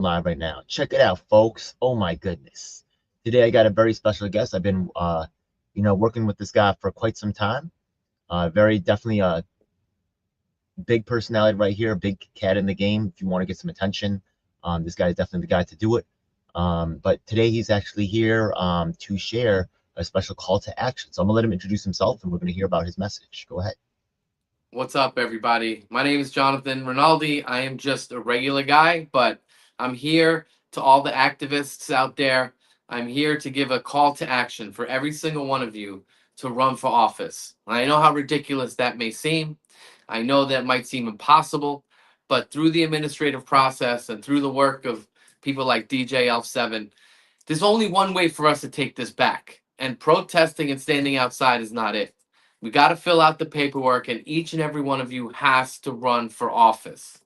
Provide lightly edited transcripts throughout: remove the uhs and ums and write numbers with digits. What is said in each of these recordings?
Live right now. Check it out, folks. Oh my goodness. Today I got a very special guest. I've been working with this guy for quite some time. Very definitely a big personality right here, a big cat in the game. If you want to get some attention, this guy is definitely the guy to do it. But today he's actually here to share a special call to action. So I'm gonna let him introduce himself, and we're gonna hear about his message. Go ahead. What's up, everybody? My name is Jonathan Rinaldi. I am just a regular guy, but I'm here to all the activists out there. I'm here to give a call to action for every single one of you to run for office. I know how ridiculous that may seem. I know that might seem impossible, but through the administrative process and through the work of people like DJ Elf 7, there's only one way for us to take this back. And protesting and standing outside is not it. We got to fill out the paperwork, and each and every one of you has to run for office.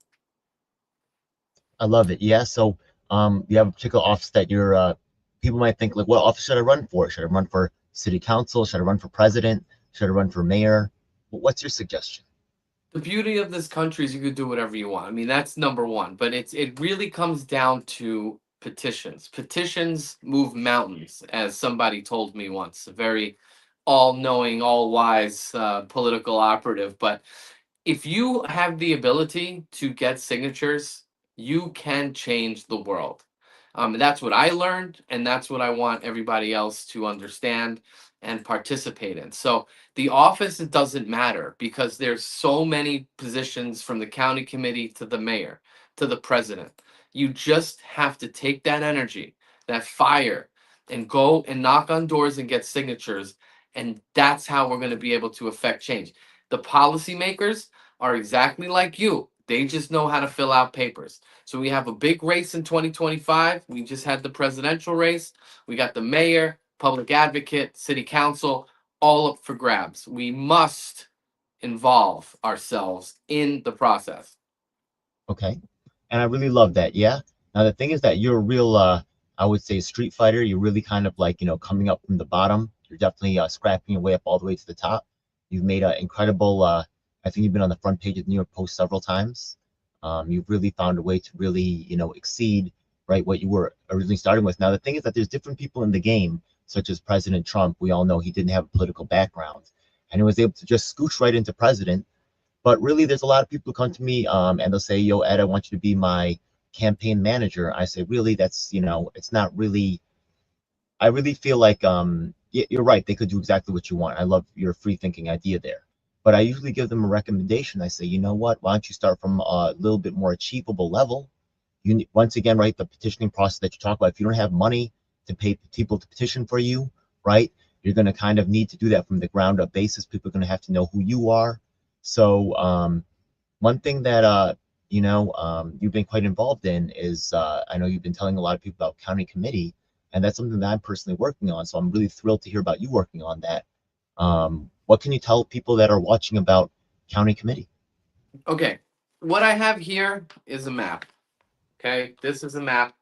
I love it. Yeah. So you have a particular office that you're people might think like, what office should I run for? Should I run for city council? Should I run for president? Should I run for mayor? What's your suggestion? The beauty of this country is you could do whatever you want. I mean, that's number one. But it really comes down to petitions. Petitions move mountains, as somebody told me once. A very all-knowing, all-wise political operative. But if you have the ability to get signatures, you can change the world. That's what I learned, and that's what I want everybody else to understand and participate in. So the office, it doesn't matter because there's so many positions from the county committee to the mayor to the president. You just have to take that energy, that fire, and go and knock on doors and get signatures. And that's how we're going to be able to affect change. The policymakers are exactly like you. They just know how to fill out papers. So we have a big race in 2025. We just had the presidential race. We got the mayor, public advocate, city council, all up for grabs. We must involve ourselves in the process. Okay. And I really love that. Yeah. Now the thing is that you're a real I would say street fighter. You're really kind of like, coming up from the bottom. You're definitely scrapping your way up all the way to the top. You've made an incredible I think you've been on the front page of the New York Post several times. You've really found a way to really, exceed right what you were originally starting with. Now the thing is that there's different people in the game, such as President Trump. We all know he didn't have a political background, and he was able to just scooch right into president. But really, there's a lot of people who come to me and they'll say, "Yo, Ed, I want you to be my campaign manager." I say, "Really? That's it's not really." I really feel like you're right. They could do exactly what you want. I love your free thinking idea there. But I usually give them a recommendation. I say, you know what? Why don't you start from a little bit more achievable level? Once again, right, the petitioning process that you talk about. If you don't have money to pay people to petition for you, right, you're going to kind of need to do that from the ground up basis. People are going to have to know who you are. So one thing that you've been quite involved in is I know you've been telling a lot of people about county committee, and that's something that I'm personally working on. So I'm really thrilled to hear about you working on that. What can you tell people that are watching about county committee? Okay, what I have here is a map. Okay, this is a map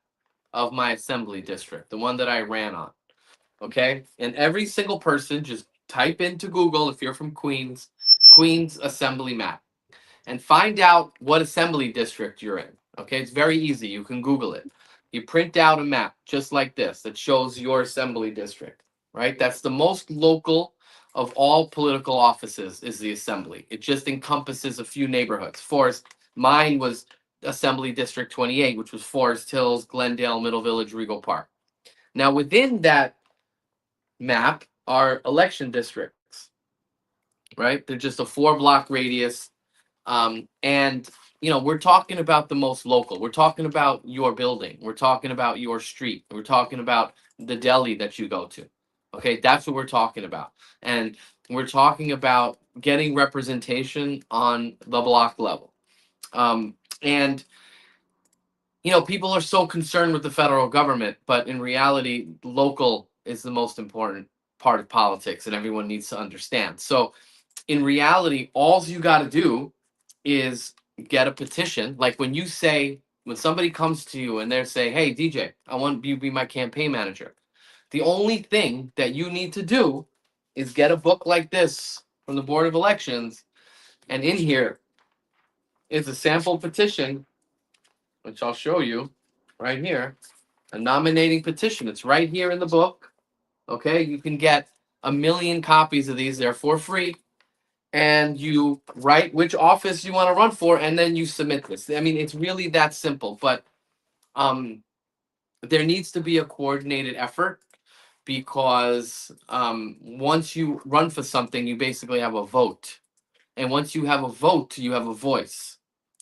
of my assembly district, the one that I ran on. Okay, and every single person just type into Google, if you're from Queens, Queens assembly map, and find out what assembly district you're in. Okay, it's very easy. You can Google it. You print out a map just like this that shows your assembly district, right? That's the most local of all political offices is the assembly. It just encompasses a few neighborhoods. Forest, mine was Assembly District 28, which was Forest Hills, Glendale, Middle Village, Regal Park. Now, within that map are election districts, right? They're just a 4 block radius. And we're talking about the most local. We're talking about your building. We're talking about your street. We're talking about the deli that you go to. Okay, that's what we're talking about. And we're talking about getting representation on the block level. And people are so concerned with the federal government, but in reality, local is the most important part of politics, and everyone needs to understand. So, in reality, all you got to do is get a petition. Like when somebody comes to you and they're saying, "Hey, DJ, I want you to be my campaign manager." The only thing that you need to do is get a book like this from the Board of Elections, and in here is a sample petition, which I'll show you. right here, a nominating petition. It's right here in the book. Okay, you can get 1 million copies of these. They're for free, and you write which office you want to run for, and then you submit this. I mean, it's really that simple. But um, there needs to be a coordinated effort because once you run for something, you basically have a vote, and once you have a vote, you have a voice.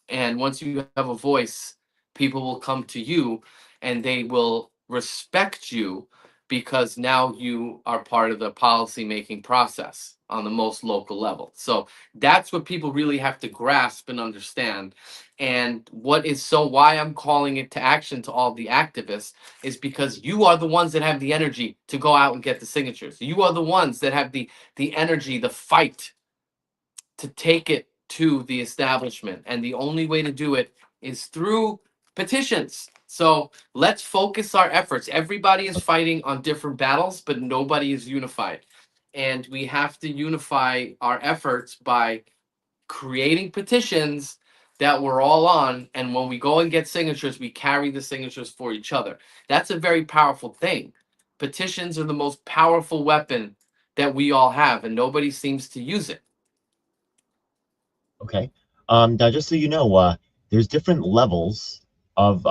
And once you have a voice, people will come to you and they will respect you because now you are part of the policy making process on the most local level. So that's what people really have to grasp and understand. And what is so why I'm calling it to action to all the activists is because you are the ones that have the energy to go out and get the signatures. You are the ones that have the energy, the fight to take it to the establishment. And the only way to do it is through petitions. So let's focus our efforts. Everybody is fighting on different battles, but nobody is unified. And we have to unify our efforts by creating petitions that we're all on. And when we go and get signatures, we carry the signatures for each other. That's a very powerful thing. Petitions are the most powerful weapon that we all have, and nobody seems to use it. Okay. Now, just so you know, there's different levels of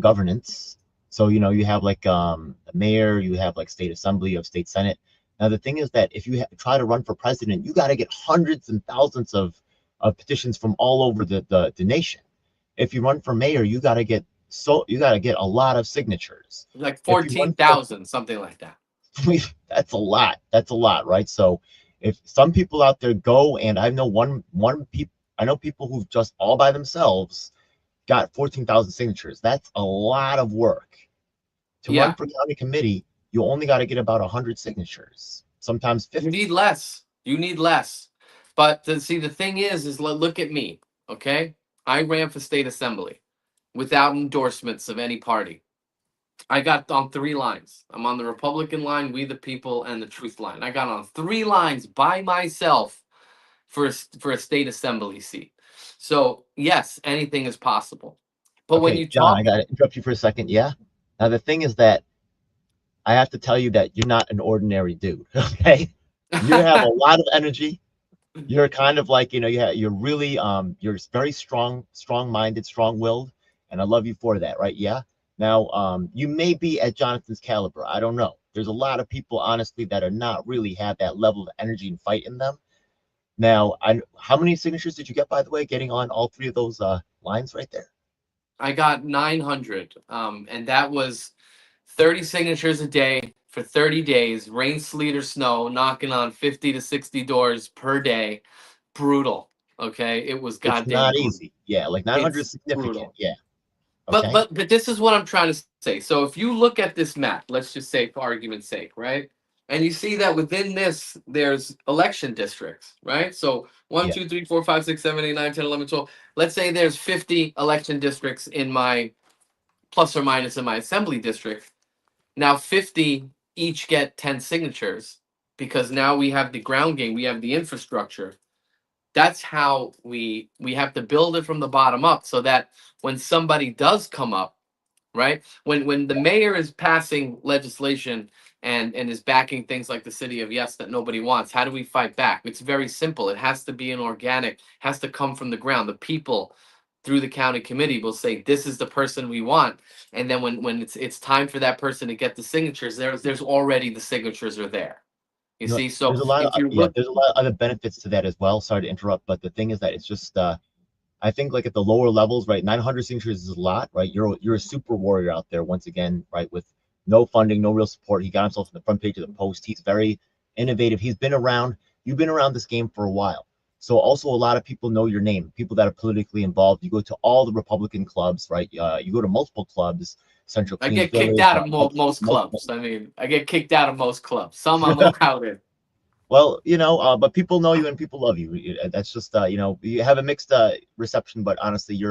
governance. So you have like a mayor, you have like state assembly, you have state senate. Now the thing is that if you try to run for president, you got to get hundreds and thousands of petitions from all over the nation. If you run for mayor, you got to get a lot of signatures. Like If you run for 14,000, something like that. that's a lot. That's a lot, right? So if some people out there go, and I know one people, I know people who've just all by themselves got 14,000 signatures. That's a lot of work. To run Yeah, for county committee, you only got to get about 100 signatures, sometimes you 50. need less. You need less. But see, the thing is look at me, okay? I ran for state assembly without endorsements of any party. I got on 3 lines. I'm on the Republican line, We the People, and the Truth line. I got on 3 lines by myself for a state assembly seat. So yes, anything is possible. But when Okay, you John, I talk, got to interrupt you for a second. Yeah. Now the thing is that I have to tell you that you're not an ordinary dude. Okay. You have a lot of energy. You're kind of like you're really you're very strong-minded, strong-willed, and I love you for that, right? Yeah. Now you may be at Jonathan's caliber. I don't know. There's a lot of people honestly that are not really have that level of energy and fight in them. Now how many signatures did you get, by the way, getting on all three of those lines right there? I got 900, and that was 30 signatures a day for 30 days, rain, sleet, or snow, knocking on 50 to 60 doors per day. Brutal. Okay. It was It's goddamn not brutal. easy. Yeah, like 900 is It's significant. brutal. Yeah. But Okay. but but this is what I'm trying to say. So if you look at this map, let's just say for argument's sake, right? And you see that within this, there's election districts, right? So one, Yeah. 2, 3, 4, 5, 6, 7, 8, 9, 10, 11, 12. Let's say there's 50 election districts in my plus or minus in my assembly district. Now 50 each get 10 signatures because now we have the ground game, we have the infrastructure. That's how we have to build it from the bottom up so that when somebody does come up, right? When the mayor is passing legislation and is backing things like the city of yes that nobody wants, how do we fight back? It's very simple. It has to be an organic, has to come from the ground. The people through the county committee will say this is the person we want, and then when it's time for that person to get the signatures, there's already the signatures are there. You see, so There's a lot of if you yeah, look, there's a lot of other benefits to that as well. Sorry to interrupt, but the thing is that it's just I think like at the lower levels, right? 900 signatures is a lot, right? You're a super warrior out there once again, right? With no funding, no real support. He got himself on the front page of the Post. He's very innovative. He's been around. You've been around this game for a while. So also a lot of people know your name. People that are politically involved. You go to all the Republican clubs, right? You go to multiple clubs, Central I Queens get kicked Village, out of most multiple. clubs. I mean, I get kicked out of most clubs. Some I'm allowed in. Well, but people know you and people love you. That's just, you have a mixed reception, but honestly,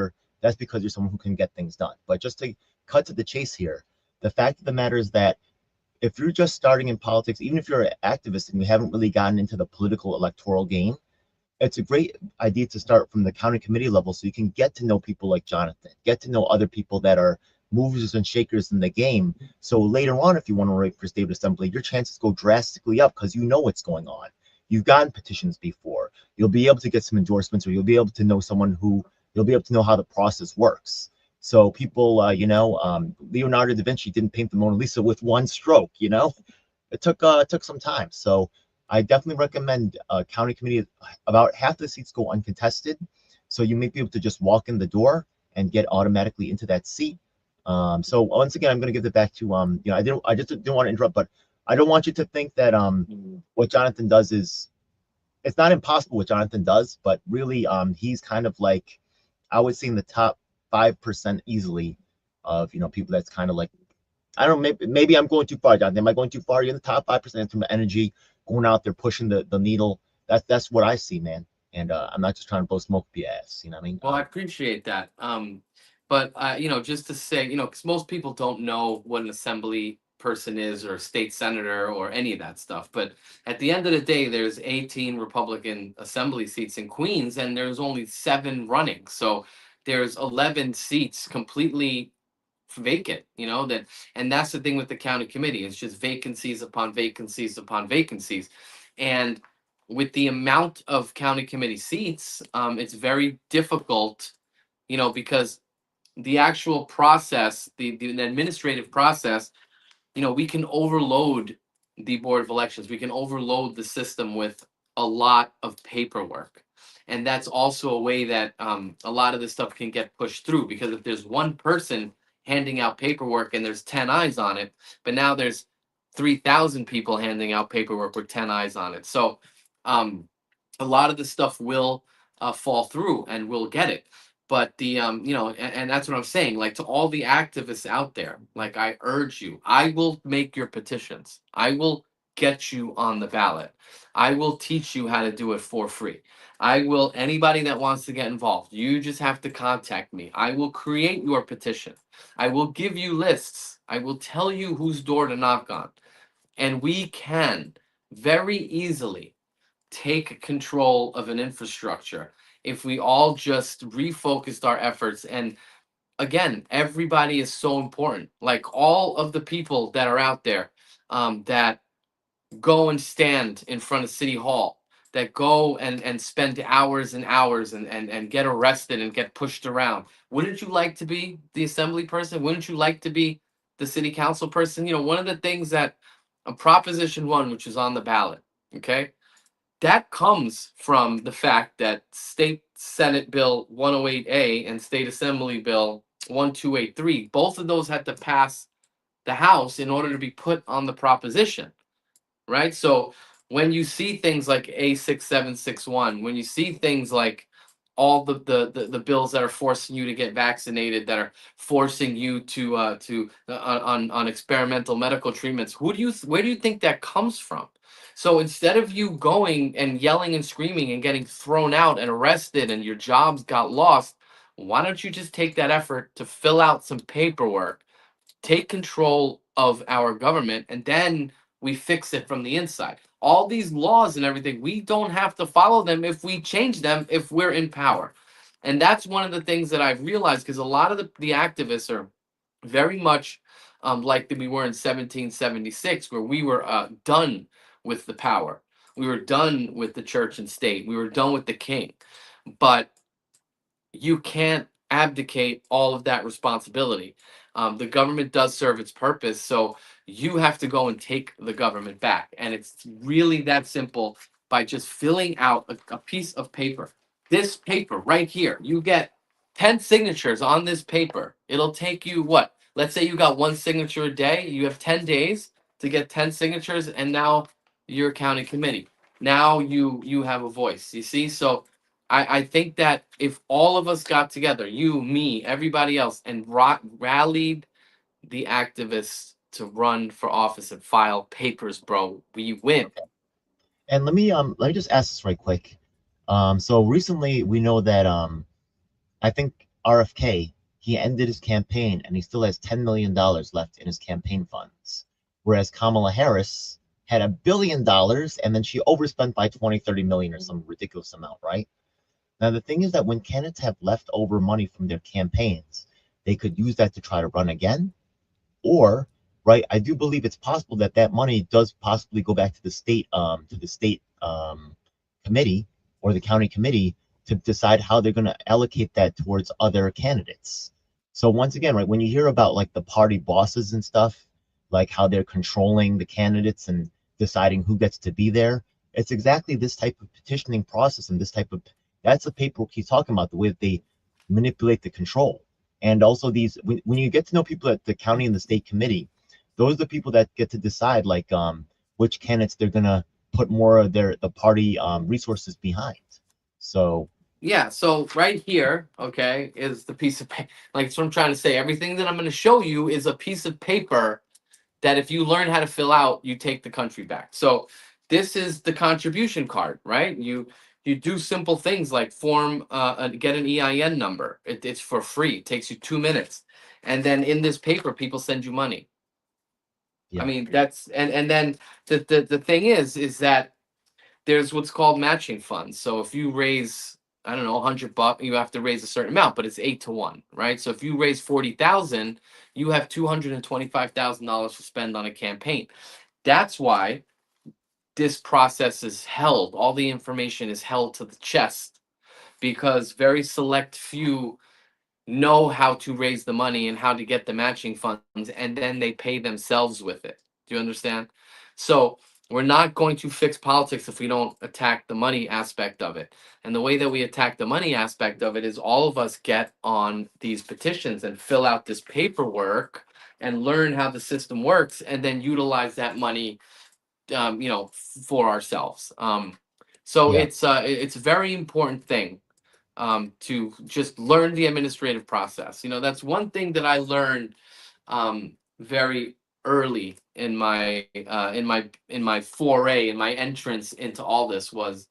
that's because you're someone who can get things done. But just to cut to the chase here, the fact of the matter is that if you're just starting in politics, even if you're an activist and you haven't really gotten into the political electoral game, it's a great idea to start from the county committee level so you can get to know people like Jonathan, get to know other people that are movers and shakers in the game. So later on, if you want to write for state assembly, your chances go drastically up because you know what's going on. You've gotten petitions before. You'll be able to get some endorsements, or you'll be able to know someone who you'll be able to know how the process works. So people, Leonardo da Vinci didn't paint the Mona Lisa with one stroke. It took some time. So I definitely recommend county committee. About half the seats go uncontested, so you may be able to just walk in the door and get automatically into that seat. So once again, I'm going to give it back to I just didn't want to interrupt, but I don't want you to think that what Jonathan does is it's not impossible what Jonathan does, but really he's kind of like I would say in the top 5% easily of people that's kind of like I don't know, maybe I'm going too far, Jonathan. Am I going too far? You're in the top 5% in terms of energy, going out there pushing the needle. That's what I see, man. And I'm not just trying to blow smoke up your ass. You know what I mean? Well, I appreciate that. But just to say, because most people don't know what an assembly person is or a state senator or any of that stuff. But at the end of the day, there's 18 Republican assembly seats in Queens, and there's only 7 running. So there's 11 seats completely vacant. And that's the thing with the county committee. It's just vacancies upon vacancies upon vacancies, and with the amount of county committee seats, it's very difficult, because the actual process, the administrative process, we can overload the board of elections. We can overload the system with a lot of paperwork. And that's also a way that a lot of this stuff can get pushed through, because if there's one person handing out paperwork and there's 10 eyes on it, but now there's 3,000 people handing out paperwork with 10 eyes on it. So um, a lot of the stuff will fall through and we'll get it. But and that's what I'm saying. Like, to all the activists out there, like, I urge you, I will make your petitions. I will get you on the ballot. I will teach you how to do it for free. Anybody that wants to get involved, you just have to contact me. I will create your petition. I will give you lists. I will tell you whose door to knock on. And we can very easily take control of an infrastructure if we all just refocused our efforts. And again, everybody is so important. Like, all of the people that are out there, that go and stand in front of City Hall, that go and spend hours and hours and get arrested and get pushed around. Wouldn't you like to be the assembly person? Wouldn't you like to be the city council person? One of the things that Proposition 1, which is on the ballot, okay, that comes from the fact that State Senate Bill 108A and State Assembly Bill 1283, both of those had to pass the House in order to be put on the proposition, right? So when you see things like A6761, when you see things like all the bills that are forcing you to get vaccinated, that are forcing you to on experimental medical treatments, where do you think that comes from? So instead of you going and yelling and screaming and getting thrown out and arrested and your jobs got lost, why don't you just take that effort to fill out some paperwork, take control of our government, and then we fix it from the inside? All these laws and everything, we don't have to follow them if we change them, if we're in power. And that's one of the things that I've realized, because a lot of the activists are very much like we were in 1776, where we were done with the power. We were done with the church and state. We were done with the king. But you can't abdicate all of that responsibility. The government does serve its purpose, so you have to go and take the government back. And it's really that simple, by just filling out a piece of paper. This paper right here, you get 10 signatures on this paper. It'll take you what? Let's say you got one signature a day. You have 10 days to get 10 signatures, and now you're a county committee. Now you have a voice. You see? So I think that if all of us got together, you, me, everybody else, and rallied the activists to run for office and file papers, bro, we win. Okay. And let me just ask this right quick. So recently we know that I think RFK, he ended his campaign and he still has $10 million left in his campaign funds, whereas Kamala Harris had $1 billion and then she overspent by 20, 30 million or some ridiculous amount, right? Now the thing is that when candidates have leftover money from their campaigns, they could use that to try to run again. Or, right, I do believe it's possible that that money does possibly go back to the state committee or the county committee to decide how they're going to allocate that towards other candidates. So once again, right, when you hear about like the party bosses and stuff, like how they're controlling the candidates and deciding who gets to be there, it's exactly this type of petitioning process and this type of that's the paperwork he's talking about, the way that they manipulate the control. And also these when you get to know people at the county and the state committee, those are the people that get to decide like which candidates they're gonna put more of the party resources behind. So Yeah, so right here, okay, is the piece of paper. Like, that's what I'm trying to say. Everything that I'm going to show you is a piece of paper that if you learn how to fill out, you take the country back. So this is the contribution card, right? You do simple things like get an EIN number. It's for free. It takes you 2 minutes, and then in this paper, people send you money. I yeah, mean, that's and then the thing is that there's what's called matching funds. So if you raise, I don't know, $100, you have to raise a certain amount, but it's 8 to 1, right? So if you raise 40,000, you have $225,000 to spend on a campaign. That's why this process is held. All the information is held to the chest because very select few know how to raise the money and how to get the matching funds, and then they pay themselves with it. Do you understand? So we're not going to fix politics if we don't attack the money aspect of it. And the way that we attack the money aspect of it is all of us get on these petitions and fill out this paperwork and learn how the system works and then utilize that money for ourselves. So yeah. it's a very important thing to just learn the administrative process. That's one thing that I learned very early in my foray, in my entrance into all this was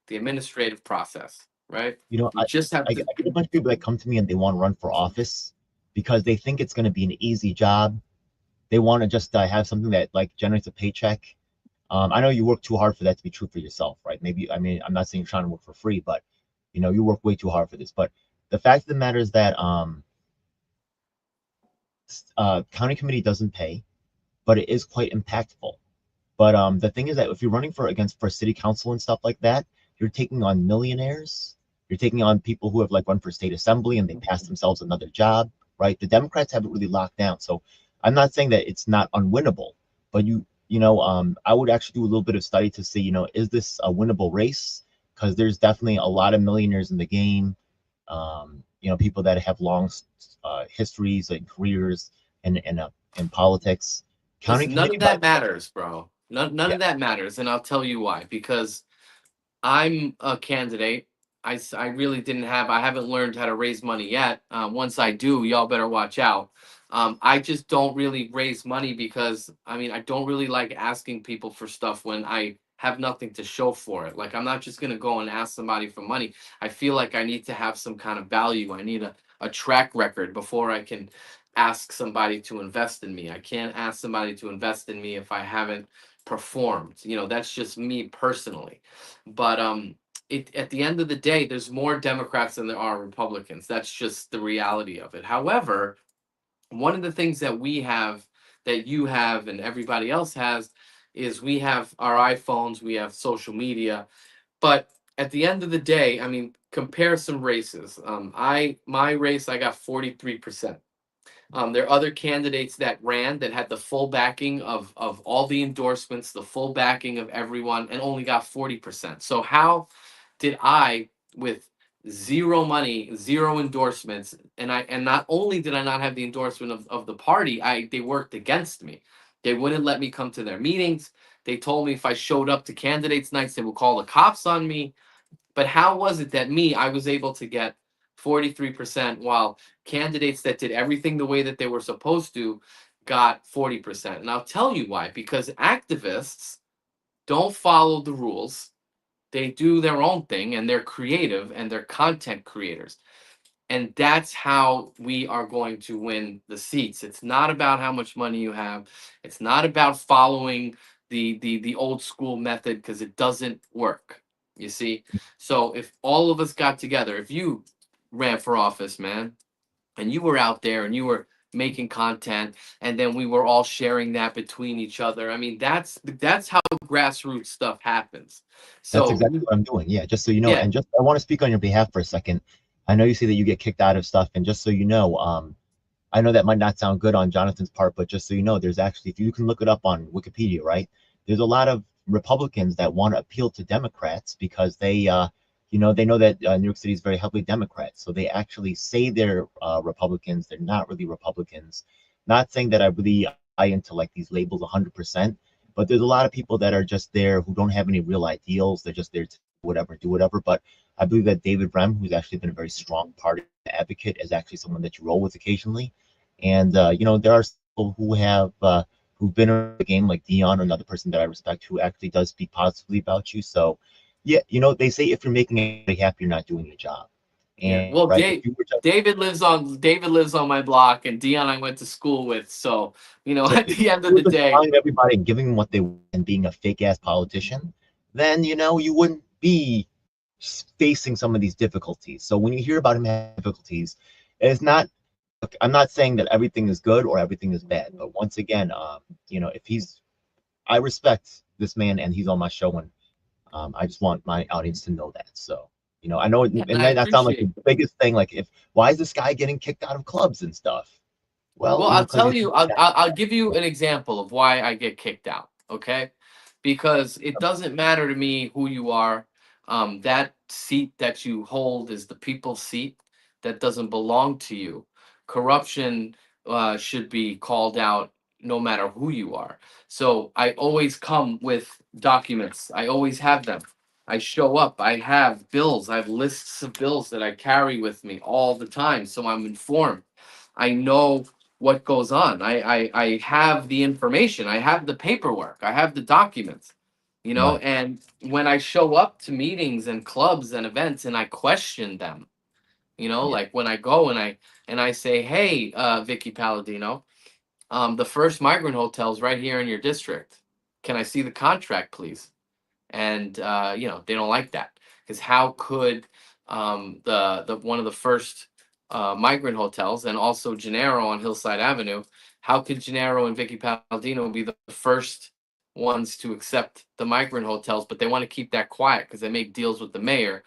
the administrative process. Right? You know, You just have to. I get a bunch of people that come to me and they want to run for office because they think it's going to be an easy job. They want to just have something that like generates a paycheck. I know you work too hard for that to be true for yourself, right? Maybe, I mean, I'm not saying you're trying to work for free, but you work way too hard for this. But the fact of the matter is that county committee doesn't pay, but it is quite impactful. But the thing is that if you're running for city council and stuff like that, you're taking on millionaires. You're taking on people who have like run for state assembly and they pass themselves another job, right? The Democrats have it really locked down. So I'm not saying that it's not unwinnable, but I would actually do a little bit of study to see, is this a winnable race? Because there's definitely a lot of millionaires in the game. People that have long histories and careers in politics. County Listen, none committee, of but that matters, bro. None yeah, of that matters, and I'll tell you why. Because I'm a candidate. I really didn't have, I haven't learned how to raise money yet. Once I do, y'all better watch out. I just don't really raise money because, I mean, I don't really like asking people for stuff when I have nothing to show for it. Like, I'm not just going to go and ask somebody for money. I feel like I need to have some kind of value. I need a track record before I can ask somebody to invest in me. I can't ask somebody to invest in me if I haven't performed. That's just me personally. But at the end of the day, there's more Democrats than there are Republicans. That's just the reality of it. However, one of the things that we have, that you have, and everybody else has, is we have our iPhones, we have social media. But at the end of the day, I mean, compare some races. My race, I got 43%. There are other candidates that ran that had the full backing of all the endorsements, the full backing of everyone, and only got 40%. So how did I, with zero money, zero endorsements, and not only did I not have the endorsement of the party, they worked against me. They wouldn't let me come to their meetings. They told me if I showed up to candidates nights, they would call the cops on me. But how was it that I was able to get 43% while candidates that did everything the way that they were supposed to got 40%? And I'll tell you why. Because activists don't follow the rules. They do their own thing and they're creative and they're content creators. And that's how we are going to win the seats. It's not about how much money you have. It's not about following the old school method because it doesn't work. You see? So if all of us got together, if you ran for office, man, and you were out there and you were making content, and then we were all sharing that between each other. I mean, that's how grassroots stuff happens. That's So exactly what I'm doing. Yeah, just so you know, yeah, and just I want to speak on your behalf for a second. I know you say that you get kicked out of stuff, and just so you know, I know that might not sound good on Jonathan's part, but just so you know, there's actually, if you can look it up on Wikipedia, right? There's a lot of Republicans that want to appeal to Democrats because they know that New York City is very heavily Democrat, so they actually say they're Republicans. They're not really Republicans. Not saying that I really buy into like these labels 100%, but there's a lot of people that are just there who don't have any real ideals. They're just there to whatever, do whatever. But I believe that David Rem, who's actually been a very strong party advocate, is actually someone that you roll with occasionally. And there are people who have who've been in the game, like Dion, another person that I respect, who actually does speak positively about you. So, yeah, they say if you're making anybody happy, you're not doing your job. yeah. And Well, right, if you were just David lives on my block, and Dion I went to school with. So so at if the end you of were the just day, telling everybody and giving them what they want and being a fake ass politician, then you wouldn't be facing some of these difficulties. So when you hear about him having difficulties, it's not. Look, I'm not saying that everything is good or everything is bad, but once again, if I respect this man and he's on my show, and I just want my audience to know that. So, I know it, yeah, it and I might not sound like appreciate. the biggest thing. Like, why is this guy getting kicked out of clubs and stuff? Well, Well, I'll because tell he's you, I'll give you an example of why I get kicked out. Okay, because it doesn't matter to me who you are. That seat that you hold is the people's seat. That doesn't belong to you. Corruption should be called out no matter who you are. So I always come with documents. I always have them. I show up. I have bills. I have lists of bills that I carry with me all the time, so I'm informed. I know what goes on. I have the information. I have the paperwork. I have the documents. right. And when I show up to meetings and clubs and events and I question them, Yeah, like when I go and I say, "Hey, Vicky Palladino, the first migrant hotel's right here in your district. Can I see the contract, please?" And they don't like that, because how could the one of the first migrant hotels, and also Gennaro on Hillside Avenue, how could Gennaro and Vicky Palladino be the first ones to accept the migrant hotels, but they want to keep that quiet because they make deals with the mayor?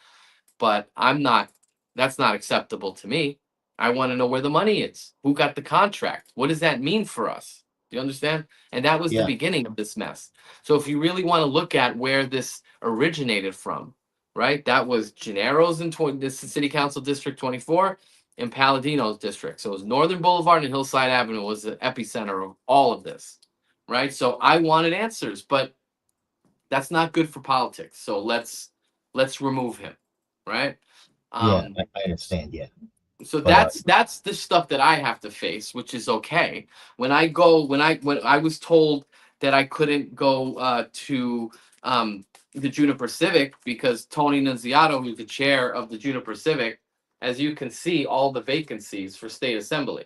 But I'm not. That's not acceptable to me. I want to know where the money is. Who got the contract? What does that mean for us? Do you understand? And that was the yeah, beginning of this mess. So if you really want to look at where this originated from, right? That was Gennaro's in this City Council District 24 and Palladino's district. So it was Northern Boulevard and Hillside Avenue was the epicenter of all of this, right? So I wanted answers, but that's not good for politics. So let's remove him, right? yeah. Um, I understand. Yeah, so but that's the stuff that I have to face, which is okay. When I was told that I couldn't go to the Juniper Civic because Tony Nunziato, who's the chair of the Juniper Civic, as you can see, all the vacancies for state assembly.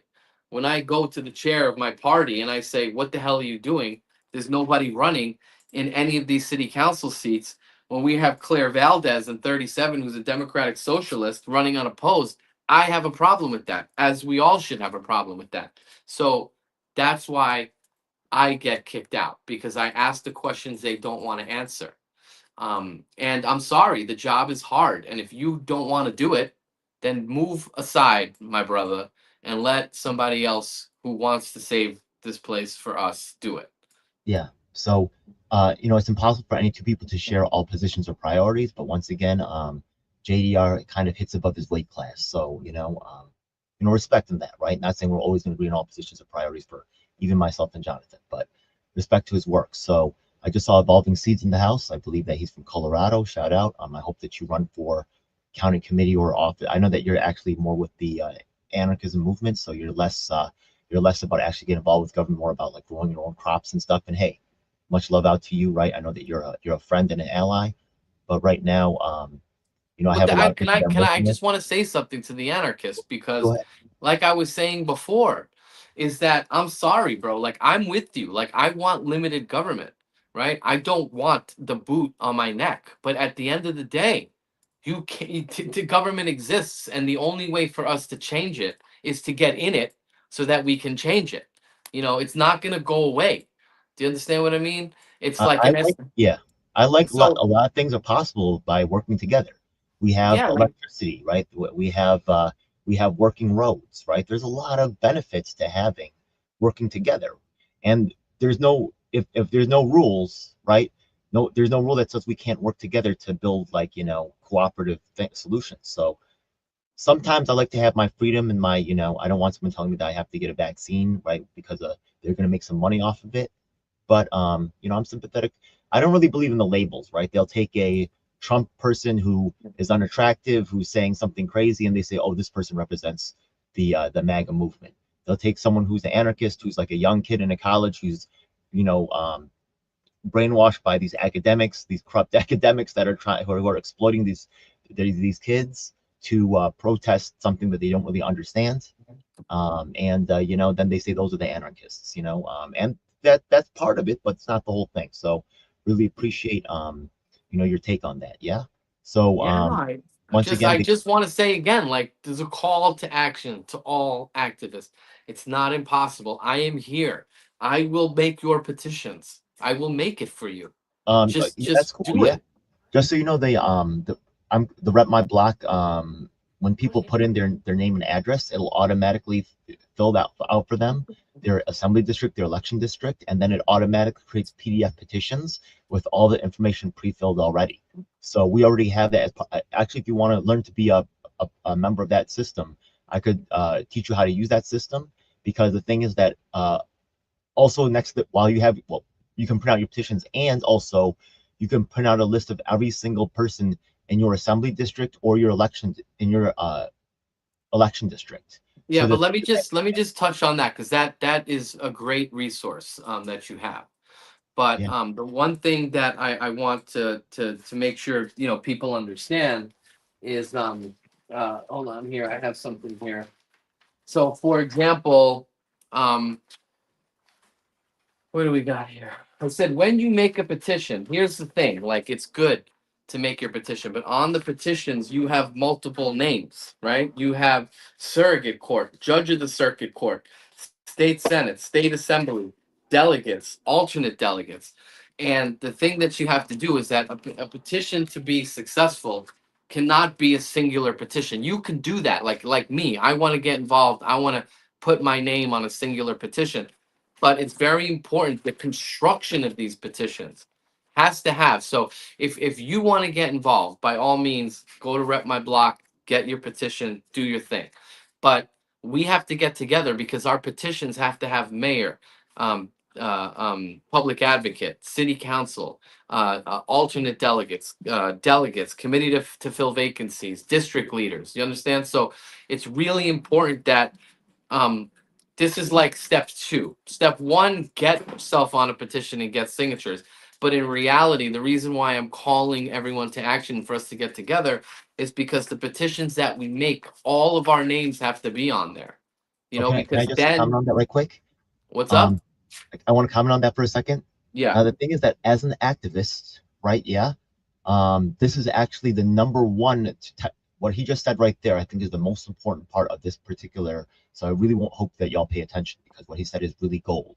When I go to the chair of my party and I say, "What the hell are you doing? There's nobody running in any of these city council seats." When we have Claire Valdez in 37, who's a Democratic socialist, running unopposed, I have a problem with that, as we all should have a problem with that. So that's why I get kicked out, because I ask the questions they don't want to answer. And I'm sorry, the job is hard. And if you don't want to do it, then move aside, my brother, and let somebody else who wants to save this place for us do it. yeah. So, it's impossible for any two people to share all positions or priorities. But once again, JDR kind of hits above his weight class. So, respecting that, right? Not saying we're always going to agree on all positions or priorities for even myself and Jonathan, but respect to his work. So, I just saw Evolving Seeds in the house. I believe that he's from Colorado. Shout out. I hope that you run for county committee or office. I know that you're actually more with the anarchism movement, so you're less about actually getting involved with government, more about like growing your own crops and stuff. And hey, much love out to you, right? I know that you're a friend and an ally, but right now, I But have a lot of people that I'm I working with. just want to say something to the anarchists, Go because, ahead. like I was saying before, is that I'm sorry, bro. Like, I'm with you. Like, I want limited government, right? I don't want the boot on my neck. But at the end of the day, you can't. The government exists, and the only way for us to change it is to get in it so that we can change it. It's not going to go away. Do you understand what I mean? It's like I an like, yeah, I like so a lot of things are possible by working together. We have yeah, like electricity, right? We have working roads, right? There's a lot of benefits to having working together, and there's no if there's no rules, right? No, there's no rule that says we can't work together to build like cooperative solutions. So sometimes I like to have my freedom and my I don't want someone telling me that I have to get a vaccine, right? Because they're going to make some money off of it. But I'm sympathetic. I don't really believe in the labels, right? They'll take a Trump person who is unattractive, who's saying something crazy, and they say, "Oh, this person represents the MAGA movement." They'll take someone who's an anarchist, who's like a young kid in a college, who's you know brainwashed by these academics, these corrupt academics that are trying who are exploiting these kids to protest something that they don't really understand. And then they say those are the anarchists, and that's part of it, but it's not the whole thing. So really appreciate your take on that. Yeah. So yeah, no, I once just again, I just want to say again, like there's a call to action to all activists. It's not impossible. I am here. I will make your petitions. I will make it for you. Just yeah, that's just cool. do Yeah. it. Just so you know, I'm the rep my block. When people put in their name and address, it'll automatically fill that out for them, their assembly district, their election district, and then it automatically creates PDF petitions with all the information pre-filled already. So we already have that. Actually, if you want to learn to be a member of that system, I could teach you how to use that system, because the thing is that also next to while you have well you can print out your petitions, and also you can print out a list of every single person in your assembly district or your election in your election district. Yeah, So but the let me just touch on that because that is a great resource that you have. But yeah, the one thing that I want to make sure people understand is hold on here. I have something here. So for example, um, what do we got here? I said when you make a petition, here's the thing, like it's good to make your petition, but on the petitions you have multiple names, right? You have surrogate court, judge of the circuit court, state senate, state assembly, delegates, alternate delegates. And the thing that you have to do is that a petition to be successful cannot be a singular petition. You can do that like me. I want to get involved. I want to put my name on a singular petition, but it's very important the construction of these petitions has to have. So if you want to get involved, by all means go to rep my block, get your petition, do your thing. But we have to get together because our petitions have to have mayor, public advocate, city council, alternate delegates, committee to fill vacancies, district leaders. You understand? So it's really important that um this is like step two. Step one, get yourself on a petition and get signatures. But in reality, the reason why I'm calling everyone to action for us to get together is because the petitions that we make, all of our names have to be on there. can I Because just comment then on that right quick? what's up? um I want to comment on that for a second. Yeah. Now the thing is that as an activist, right? Yeah, this is actually the number one. What he just said right there, I think, is the most important part of this particular. So I really won't hope that y'all pay attention, because what he said is really gold.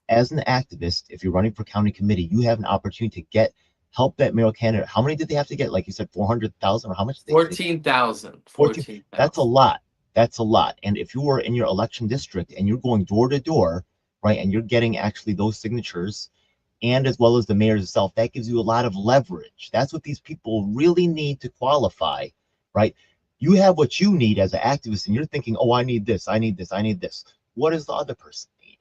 As an activist, if you're running for county committee, you have an opportunity to get help that mayoral candidate. How many did they have to get? Like you said, 400,000, or how much did they say? 14,000. 14. That's a 14,000. lot. That's a lot. And if you are in your election district and you're going door to door, right, and you're getting actually those signatures, and as well as the mayor's itself, that gives you a lot of leverage. That's what these people really need to qualify, right? You have what you need as an activist, and you're thinking, oh, I need this, I need this, I need this. What does the other person need?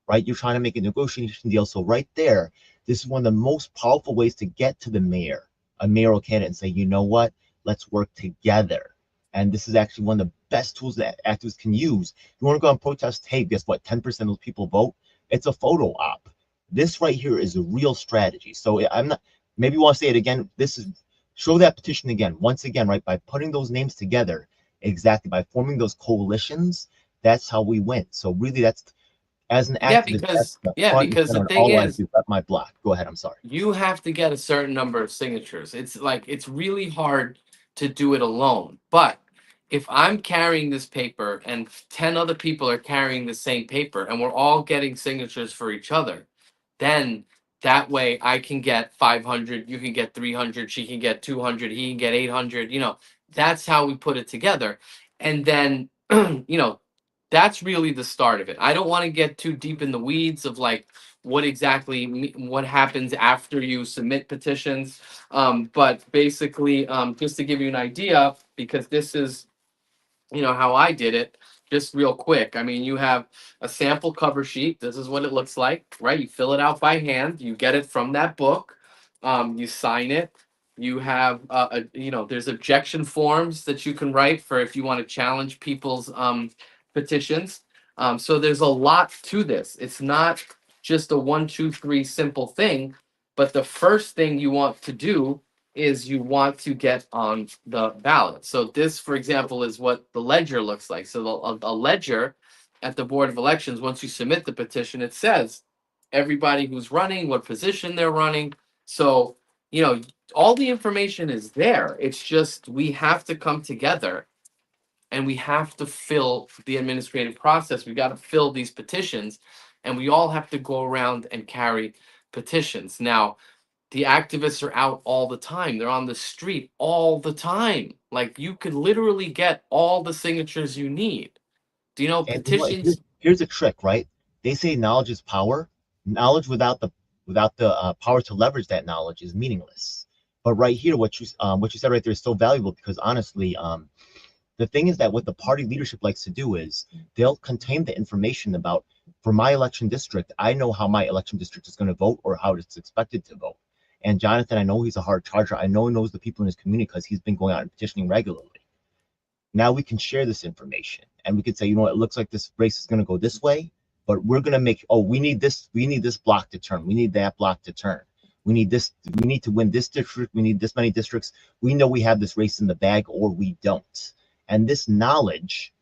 Right? You're trying to make a negotiation deal. So right there, this is one of the most powerful ways to get to the mayor, a mayoral candidate, and say, you know what? Let's work together. And this is actually one of the best tools that activists can use. You want to go and protest? Hey, guess what? 10% of those people vote. It's a photo op. This right here is a real strategy. So I'm not. Maybe you want to say it again. This is show that petition again. Once again, right? By putting those names together, exactly by forming those coalitions. That's how we win. So really, that's as an Yeah, activist, that's because the yeah, front and because center the on thing all I is do. Let my block. Go ahead. I'm sorry. you have to get a certain number of signatures. It's really hard to do it alone. But if I'm carrying this paper and 10 other people are carrying the same paper and we're all getting signatures for each other, then that way I can get 500, you can get 300, she can get 200, he can get 800, that's how we put it together. And then, that's really the start of it. I don't want to get too deep in the weeds of like what happens after you submit petitions. But basically, just to give you an idea, because this is how I did it, just real quick. I mean, you have a sample cover sheet. This is what it looks like, right? You fill it out by hand. You get it from that book. You sign it. You have there's objection forms that you can write for if you want to challenge people's petitions. So there's a lot to this. It's not just a one, two, three simple thing. But the first thing you want to do is you want to get on the ballot. So this, for example, is what the ledger looks like. So a ledger at the Board of Elections, once you submit the petition, it says everybody who's running, what position they're running. So, all the information is there. It's just we have to come together and we have to fill the administrative process. We got to fill these petitions and we all have to go around and carry petitions. Now, the activists are out all the time. They're on the street all the time. Like you could literally get all the signatures you need. Do you know And you know what? petitions? Here's a trick, right? They say knowledge is power. Knowledge without the power to leverage that knowledge is meaningless. But right here, what you said right there is so valuable because honestly, the thing is that what the party leadership likes to do is they'll contain the information about, for my election district, I know how my election district is going to vote or how it's expected to vote. And Jonathan, I know he's a hard charger. I know he knows the people in his community because he's been going out and petitioning regularly. Now we can share this information and we could say, it looks like this race is going to go this way, but we're going to we need this block to turn. We need that block to turn. We need to win this district. We need this many districts. We know we have this race in the bag or we don't. And this knowledge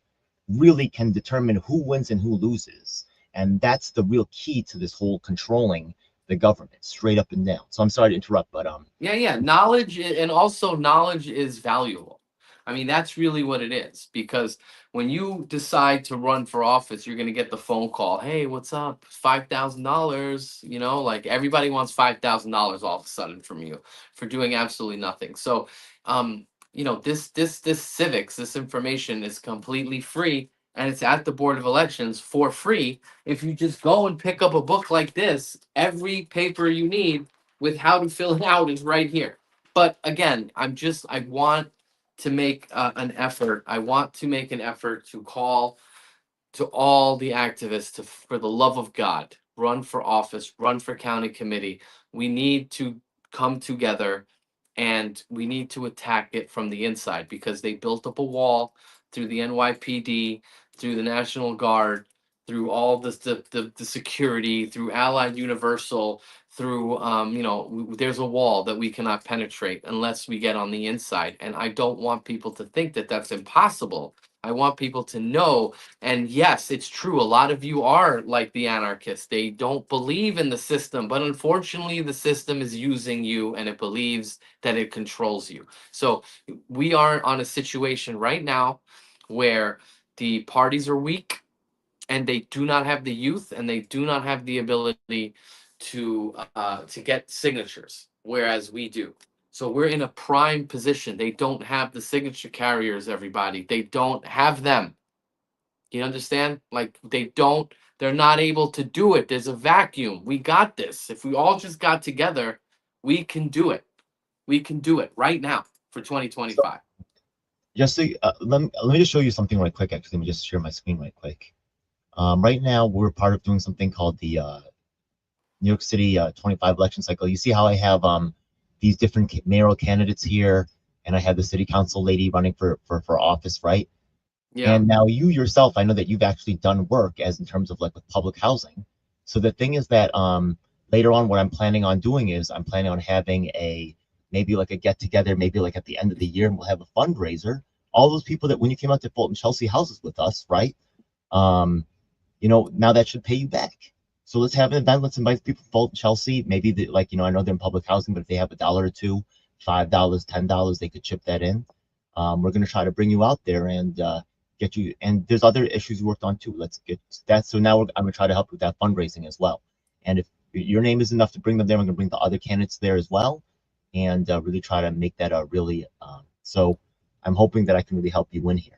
really can determine who wins and who loses. And that's the real key to this whole controlling the government, straight up and down. So I'm sorry to interrupt, but Yeah. Knowledge and also knowledge is valuable. I mean, that's really what it is because when you decide to run for office, you're going to get the phone call. Hey, what's up? $5,000. Like everybody wants $5,000 all of a sudden from you for doing absolutely nothing. So, this civics, this information is completely free and it's at the Board of Elections for free. If you just go and pick up a book like this, every paper you need with how to fill it out is right here. But again, I want to make an effort. I want to make an effort to call to all the activists to, for the love of God, run for office, run for county committee. We need to come together and we need to attack it from the inside because they built up a wall through the NYPD, through the National Guard, through all the security, through Allied Universal, through there's a wall that we cannot penetrate unless we get on the inside. And I don't want people to think that that's impossible. I want people to know, and yes, it's true. A lot of you are like the anarchists. They don't believe in the system, but unfortunately, the system is using you and it believes that it controls you. So we are on a situation right now where the parties are weak and they do not have the youth and they do not have the ability to get signatures, whereas we do. So we're in a prime position. They don't have the signature carriers, everybody. They don't have them. You understand? Like they're not able to do it. There's a vacuum. We got this. If we all just got together, we can do it. We can do it right now for so 2025. just so, let me just show you something right quick. Actually, let me just share my screen right quick. Right now, we're part of doing something called the New York City 25 election cycle. You see how I have these different mayoral candidates here, and I have the city council lady running for office, right? Yeah. And now you yourself, I know that you've actually done work as in terms of like with public housing. So the thing is that later on, what I'm planning on doing is I'm planning on having maybe like a get together, maybe like at the end of the year, and we'll have a fundraiser. All those people that when you came out to Fulton Chelsea houses with us, right? Um, now that should pay you back. So let's have an event. Let's invite people from Fulton Chelsea. Maybe I know they're in public housing, but if they have $1 or two, $5, $10, they could chip that in. we're going to try to bring you out there and get you. And there's other issues we worked on too. Let's get that. So now I'm going to try to help with that fundraising as well. And if your name is enough to bring them there, I'm going to bring the other candidates there as well, and really try to make that a really. So I'm hoping that I can really help you win here.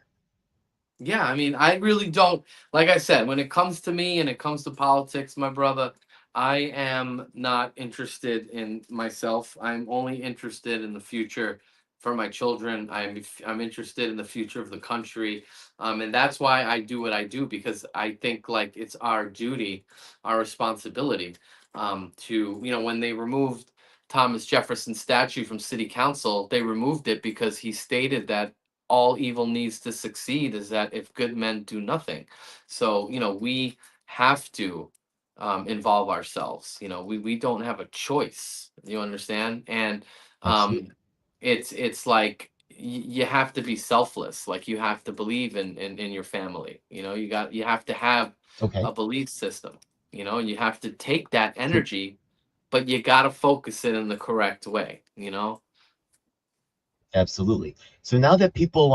Yeah, I mean, I really don't, like I said, when it comes to me and it comes to politics, my brother, I am not interested in myself. I'm only interested in the future for my children. I'm interested in the future of the country. And that's why I do what I do, because I think like it's our duty, our responsibility, to, when they removed Thomas Jefferson's statue from city council, they removed it because he stated that all evil needs to succeed is that if good men do nothing. So, we have to involve ourselves. We don't have a choice. You understand? And um, Absolutely. it's like you have to be selfless. Like you have to believe in your family. You have to have Okay. a belief system. You have to take that So energy, but you got to focus it in the correct way. absolutely. So now that people,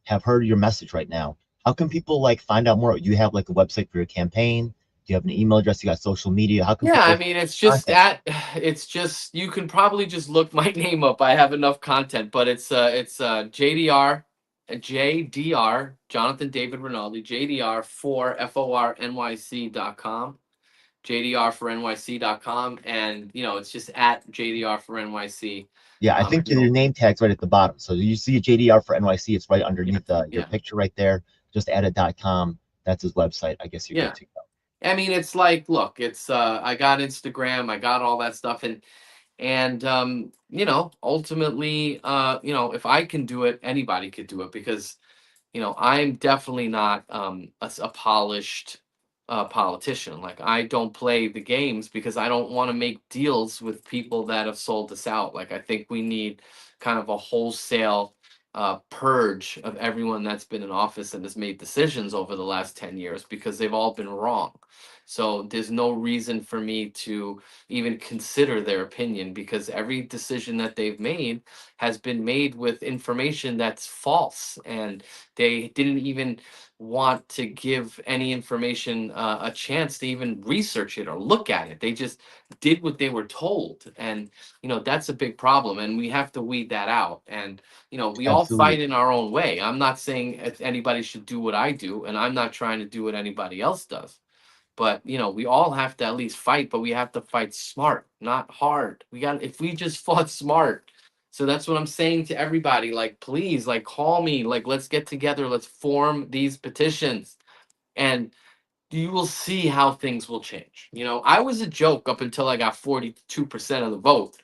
have heard your message right now, how can people like find out more? Do you have like a website for your campaign? Do you have an email address? You got social media? How can Yeah, I people mean, contact it's just you can probably just look my name up. I have enough content, but it's JDR, JDR, Jonathan David Rinaldi, JDR for FORNYC.com, JDR for NYC.com, and it's just at JDR for NYC. you? Yeah, I think And your you'll name tag's right at the bottom. So you see a JDR for NYC, it's right yeah, underneath your yeah, picture right there. Just add a .com. That's his website. I guess you're good yeah. to go. I mean, it's like, look, it's I got Instagram, I got all that stuff, and ultimately, if I can do it, anybody could do it, because I'm definitely not a polished politician. Like I don't play the games because I don't want to make deals with people that have sold us out. Like I think we need kind of a wholesale purge of everyone that's been in office and has made decisions over the last 10 years, because they've all been wrong. So there's no reason for me to even consider their opinion, because every decision that they've made has been made with information that's false, and they didn't even want to give any information a chance to even research it or look at it. They just did what they were told. And, that's a big problem. And we have to weed that out. And, we all fight Absolutely. in our own way. I'm not saying if anybody should do what I do, and I'm not trying to do what anybody else does. But we all have to at least fight, but we have to fight smart, not hard. If we just fought smart. So that's what I'm saying to everybody. Like, please, like, call me. Like, let's get together. Let's form these petitions, and you will see how things will change. I was a joke up until I got 42% of the vote.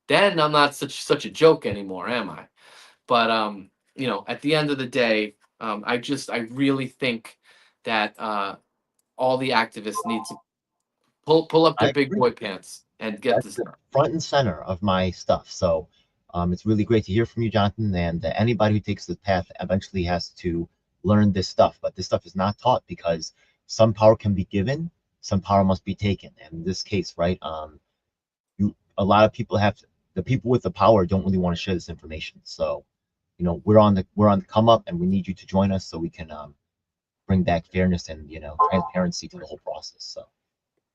Then I'm not such a joke anymore, am I? But at the end of the day, I really think that all the activists need to pull up I their big agree. boy pants and get That's this the done. front and center of my stuff. So it's really great to hear from you, Jonathan. And anybody who takes this path eventually has to learn this stuff. But this stuff is not taught because some power can be given, some power must be taken. And in this case, right, a lot of people have the people with the power don't really want to share this information. So we're on the come up, and we need you to join us so we can bring back fairness and transparency to the whole process. So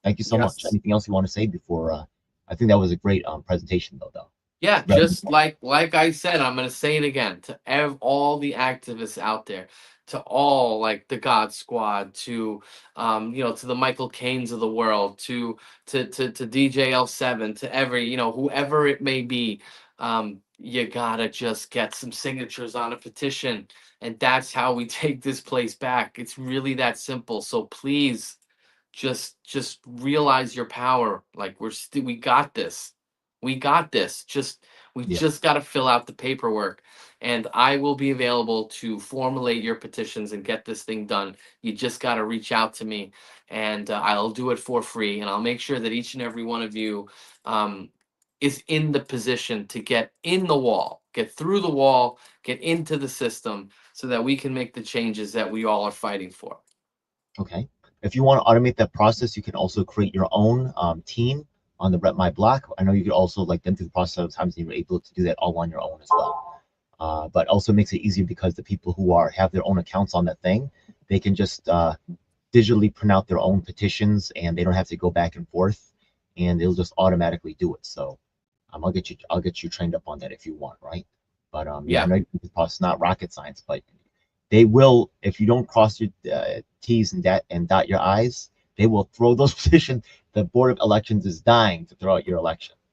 thank you so much. Yes. Anything else you want to say before? I think that was a great presentation, though. Yeah, Very just like I said, I'm gonna say it again to all the activists out there, to all like the God Squad, to to the Michael Caines of the world, to DJL7, to every whoever it may be. You gotta just get some signatures on a petition, and that's how we take this place back. It's really that simple. So please, just realize your power. Like we got this. We got this. We yeah. just got to fill out the paperwork, and I will be available to formulate your petitions and get this thing done. You just got to reach out to me, and I'll do it for free, and I'll make sure that each and every one of you um, is in the position to get in the wall, get through the wall, get into the system, so that we can make the changes that we all are fighting for. Okay. If you want to automate that process, you can also create your own team on the Rep My Block. I know you could also like them through the process of times, and you're able to do that all on your own as well. But also makes it easier because the people who are have their own accounts on that thing, they can just digitally print out their own petitions, and they don't have to go back and forth, and it'll just automatically do it. So I'll get you trained up on that if you want, right? But yeah, I Yeah. know it's not rocket science, but they will, if you don't cross your T's and dot your I's, they will throw those petitions. The Board of Elections is dying to throw out your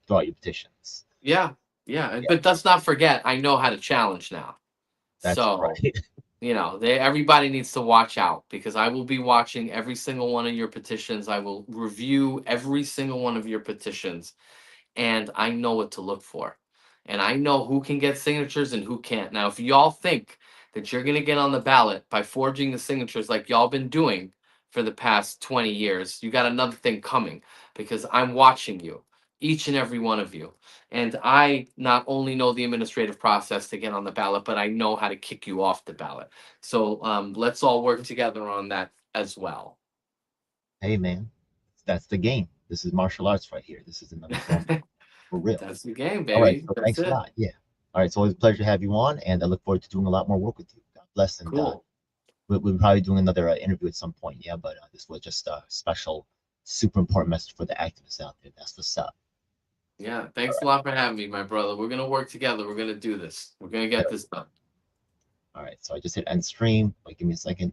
petitions. Yeah. Yeah. Yeah, But let's not forget, I know how to challenge now. that's So, right. everybody needs to watch out because I will be watching every single one of your petitions. I will review every single one of your petitions, and I know what to look for. And I know who can get signatures and who can't. Now, if y'all think that you're going to get on the ballot by forging the signatures like y'all been doing for the past 20 years, you got another thing coming because I'm watching you, each and every one of you. And I not only know the administrative process to get on the ballot, but I know how to kick you off the ballot. So let's all work together on that as well. Hey man, that's the game. This is martial arts right here. This is another form for real. That's the game, All right, baby. so That's thanks a it. lot. Yeah. All right, it's always a pleasure to have you on, and I look forward to doing a lot more work with you. God bless, and Cool. we'll probably doing another interview at some point. Yeah, but this was just a special, super important message for the activists out there. That's what's up. Yeah, All thanks a right. lot for having me, my brother. We're gonna work together. We're gonna do this. We're gonna get There. this done. All right. So I just hit end stream. Wait, give me a second.